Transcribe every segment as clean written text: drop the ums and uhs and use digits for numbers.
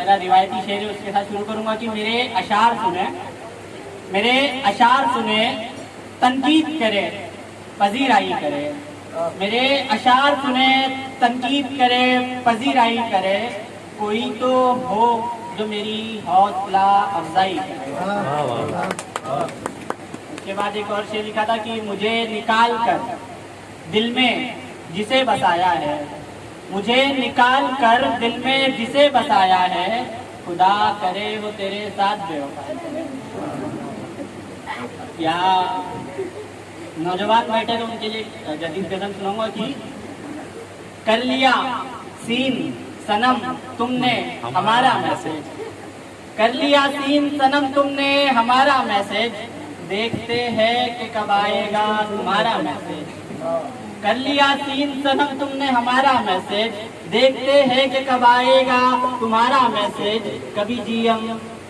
मेरा रिवायती शेर है उसके साथ शुरू करूंगा कि मेरे अशार सुने तनकीद करे पजीराई करे। मेरे अशार सुने तनकीद करे पजीराई करे, कोई तो हो जो मेरी हौसला अफजाई करे। उसके बाद एक और शेर लिखा था कि मुझे निकाल कर दिल में जिसे बसाया है, मुझे निकाल कर दिल में जिसे बसाया है, खुदा करे वो तेरे साथ बेवफाई करे। यहाँ नौजवान बैठे तो उनके लिए जदीद गजल सुनाऊंगा कि कर लिया सीन सनम तुमने हमारा मैसेज, कर लिया सीन सनम तुमने हमारा मैसेज, देखते हैं कि कब आएगा तुम्हारा मैसेज। कर लिया सीन सनम तुमने हमारा मैसेज, देखते हैं कि कब आएगा तुम्हारा मैसेज। कभी जीएम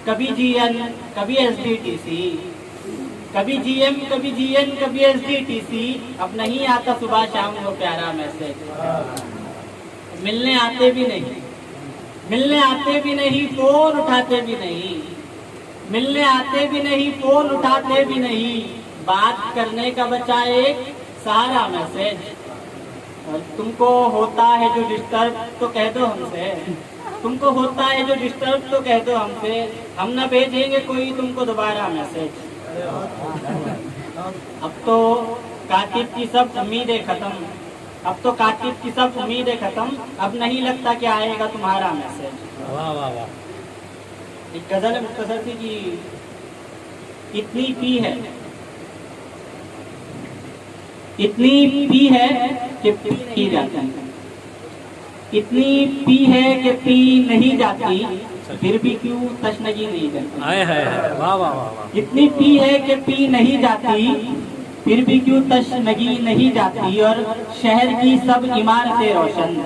कभी जीएन कभी एसडीटीसी, कभी जीएम कभी जीएन कभी एसडीटीसी, अब नहीं आता सुबह शाम वो प्यारा मैसेज। मिलने आते भी नहीं, मिलने आते भी नहीं, फोन उठाते भी नहीं, मिलने आते भी नहीं, फोन उठाते भी नहीं, बात करने का बचा एक सारा मैसेज। और तुमको होता है जो डिस्टर्ब तो कह दो हमसे, तुमको होता है जो डिस्टर्ब तो कह दो हमसे, हम न भेजेंगे कोई तुमको दोबारा मैसेज। अब तो कातिब की सब उम्मीदें खत्म, अब तो कातिब की सब उम्मीदें खत्म, अब नहीं लगता कि आएगा तुम्हारा मैसेज। वाह वाह वाह। एक गजल मुख्तसर थी कि इतनी पी है, इतनी पी है कि पी नहीं जाती, इतनी पी है कि पी नहीं जाती, फिर भी क्यों तशनगी नहीं जाती। वाह वाह वाह। इतनी पी है कि पी नहीं जाती, फिर भी क्यों तशनगी नहीं जाती। और शहर की सब इमारतें रोशन,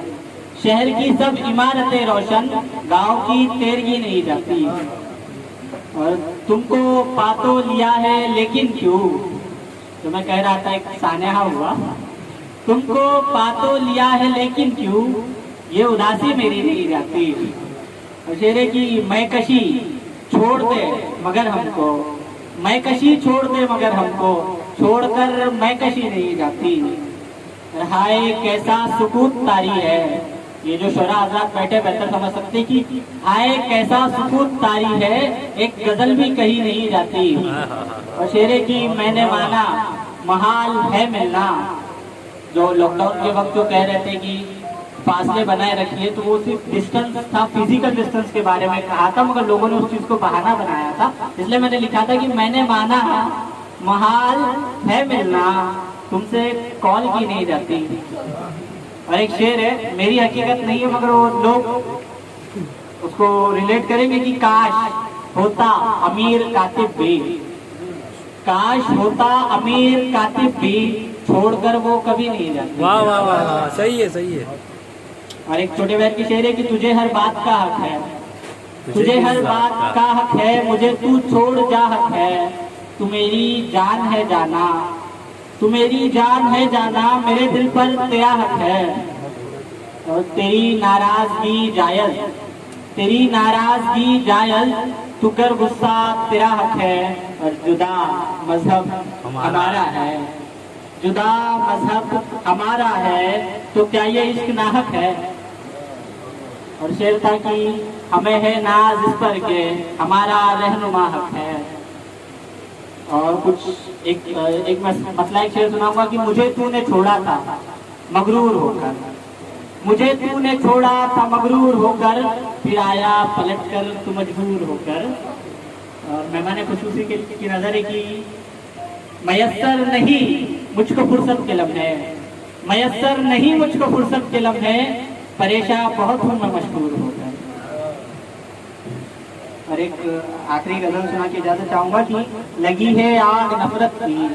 शहर की सब इमारतें रोशन, गांव की तेरगी नहीं जाती। और तुमको पातो लिया है लेकिन क्यों, तो मैं कह रहा था एक सानेहा हुआ, तुमको पातो लिया है लेकिन क्यों, ये उदासी मेरी नहीं जाती। और शेरे की मैं कशी छोड़ दे मगर हमको, मैं कशी छोड़ दे मगर हमको, छोड़कर मैं कशी नहीं जाती। हाय कैसा सुकूत तारी है, ये जो शोरा आजाद बैठे बेहतर समझ सकते कि हाय कैसा सुकूत तारी है, एक गजल भी कहीं नहीं जाती। और शेरे की मैंने माना महाल है मिलना, जो लॉकडाउन के वक्त जो कह रहे थे कि फासले बनाए रखिए, तो वो सिर्फ डिस्टेंस था, फिजिकल डिस्टेंस के बारे में कहा था, मगर लोगों ने उस चीज को बहाना बनाया था। इसलिए मैंने लिखा था कि मैंने माना महाल है मिलना, तुमसे कॉल की नहीं जाती। और एक शेर है, मेरी हकीकत नहीं है मगर वो लोग उसको रिलेट करेंगे कि काश होता अमीर कातिब भी, काश होता अमीर कातिब भी, छोड़कर वो कभी नहीं जाती। वाह वाह वाह, सही है सही है। और एक छोटे बहन की शेर है कि तुझे हर बात का हक है, तुझे हर बात का हक है, मुझे तू छोड़ जा हक है, तू मेरी जान है जाना, तू मेरी जान है जाना, मेरे दिल पर तेरा हक है। और तेरी नाराजगी जायज, तेरी नाराजगी जायज, तू कर गुस्सा तेरा हक है। और जुदा मजहब हमारा है, जुदा मजहब हमारा है, तो क्या ये इश्क नाहक है। और शेर था कि हमें है नाज इस पर के हमारा रहनुमा हक है। और कुछ एक मसला एक शेर सुनाऊंगा कि मुझे तूने छोड़ा था मगरूर होकर, मुझे तूने छोड़ा था मगरूर होकर, फिर आया पलट कर तू मजबूर होकर। और मेहमान खुसूसी की नजर है कि मयस्सर नहीं मुझको फुर्सत के लम्हे, मयस्सर नहीं मुझको फुर्सत के लम्हे, परेशान बहुत हूँ मैं मशहूर होकर। और एक आखिरी गजल सुना के इजाजत चाहूंगा कि लगी है आग नफरत की,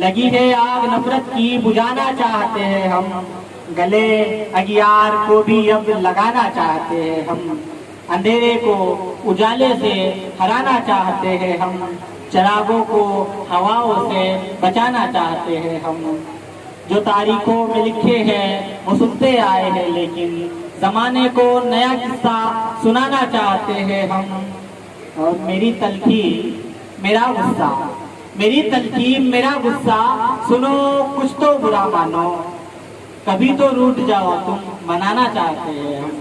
लगी है आग नफरत की, बुझाना चाहते हैं हम, गले अगियार को भी अब लगाना चाहते हैं हम, अंधेरे को उजाले से हराना चाहते हैं हम, चरागों को हवाओं से बचाना चाहते हैं हम। जो तारीखों में लिखे हैं वो सुनते आए हैं, लेकिन जमाने को नया किस्सा सुनाना चाहते हैं हम। और मेरी तलखी मेरा गुस्सा, मेरी तलकीन मेरा गुस्सा, सुनो कुछ तो बुरा मानो, कभी तो रूठ जाओ तुम, मनाना चाहते हैं हम।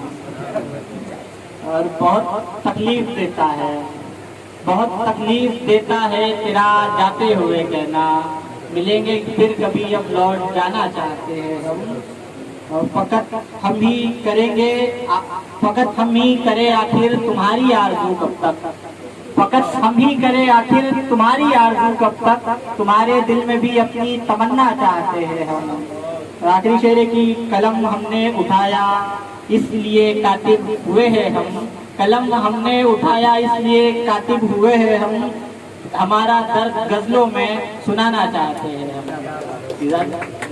और बहुत तकलीफ देता है, बहुत तकलीफ देता है तेरा जाते हुए कहना, मिलेंगे फिर कभी अब लौट जाना चाहते हैं हम। और फकत हम ही करेंगे, फकत हम ही करे आखिर तुम्हारी आरज़ू कब तक, फकत हम ही करे आखिर तुम्हारी आरज़ू कब तक, तुम्हारे दिल में भी अपनी तमन्ना चाहते हैं हम। आखिरी शेर की कलम हमने उठाया इसलिए कातिब हुए हैं हम, कलम हमने उठाया इसलिए कातिब हुए हैं हम, हमारा दर्द गजलों में सुनाना चाहते हैं हम।